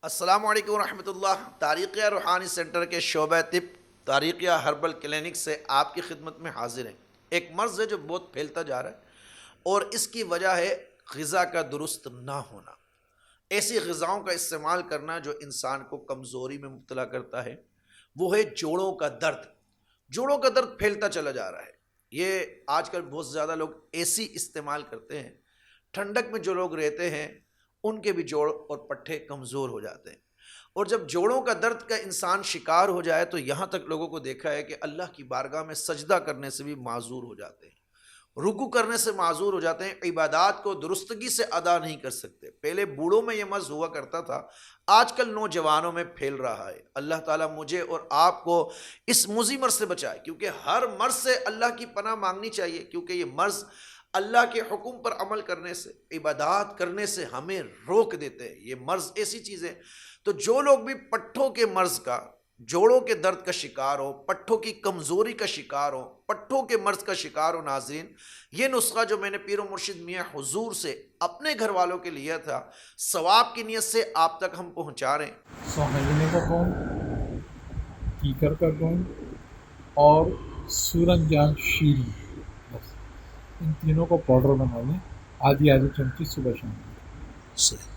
السلام علیکم ورحمۃ اللہ۔ طارقیہ روحانی سینٹر کے شعبہ طب طارقیہ ہربل کلینک سے آپ کی خدمت میں حاضر ہیں۔ ایک مرض ہے جو بہت پھیلتا جا رہا ہے اور اس کی وجہ ہے غذا کا درست نہ ہونا، ایسی غذاؤں کا استعمال کرنا جو انسان کو کمزوری میں مبتلا کرتا ہے۔ وہ ہے جوڑوں کا درد۔ جوڑوں کا درد پھیلتا چلا جا رہا ہے۔ یہ آج کل بہت زیادہ لوگ اے سی استعمال کرتے ہیں، ٹھنڈک میں جو لوگ رہتے ہیں ان کے بھی جوڑ اور پٹھے کمزور ہو جاتے ہیں، اور جب جوڑوں کا درد کا انسان شکار ہو جائے تو یہاں تک لوگوں کو دیکھا ہے کہ اللہ کی بارگاہ میں سجدہ کرنے سے بھی معذور ہو جاتے ہیں، رکوع کرنے سے معذور ہو جاتے ہیں، عبادات کو درستگی سے ادا نہیں کر سکتے۔ پہلے بوڑھوں میں یہ مرض ہوا کرتا تھا، آج کل نوجوانوں میں پھیل رہا ہے۔ اللہ تعالیٰ مجھے اور آپ کو اس مضر مرض سے بچائے، کیونکہ ہر مرض سے اللہ کی پناہ مانگنی چاہیے، کیونکہ یہ مرض اللہ کے حکم پر عمل کرنے سے، عبادات کرنے سے ہمیں روک دیتے ہیں۔ یہ مرض ایسی چیز ہے، تو جو لوگ بھی پٹھوں کے مرض کا، جوڑوں کے درد کا شکار ہو، پٹھوں کی کمزوری کا شکار ہو، پٹھوں کے مرض کا شکار ہو، ناظرین یہ نسخہ جو میں نے پیر و مرشد میاں حضور سے اپنے گھر والوں کے لیا تھا، ثواب کی نیت سے آپ تک ہم پہنچا رہے ہیں۔ سوہنجنے کا گوند، کیکر کا گوند اور سورنجان شیری، بس ان تینوں کو پاؤڈر بنا لیں، آدھی آدھی چمچی صبح شام۔ صحیح۔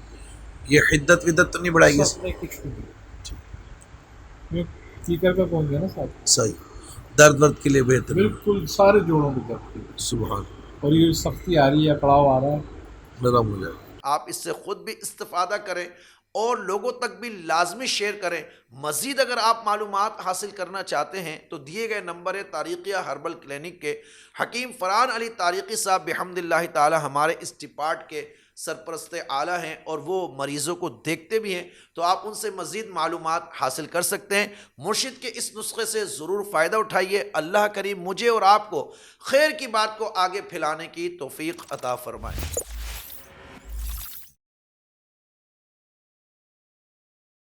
یہ حدت ودت تو نہیں بڑھائے گی؟ سب میں کچھ بھی نہیں، یہ کیکر کا گوند ہے نا ساتھ، صحیح، درد ورد کے لیے بہتر ہے۔ بالکل سارے جوڑوں کے درد کے لیے۔ سبحان، اور یہ سختی آ رہی ہے، کڑاؤ آ رہا ہے، نرم ہو جائے۔ آپ اس سے خود بھی استفادہ کریں اور لوگوں تک بھی لازمی شیئر کریں۔ مزید اگر آپ معلومات حاصل کرنا چاہتے ہیں تو دیے گئے نمبر ہے طارقیہ ہربل کلینک کے حکیم فرحان علی طارقی صاحب بحمد اللہ تعالی ہمارے اس ڈپارٹ کے سرپرست اعلیٰ ہیں اور وہ مریضوں کو دیکھتے بھی ہیں، تو آپ ان سے مزید معلومات حاصل کر سکتے ہیں۔ مرشد کے اس نسخے سے ضرور فائدہ اٹھائیے۔ اللہ کریم مجھے اور آپ کو خیر کی بات کو آگے پھیلانے کی توفیق عطا فرمائے۔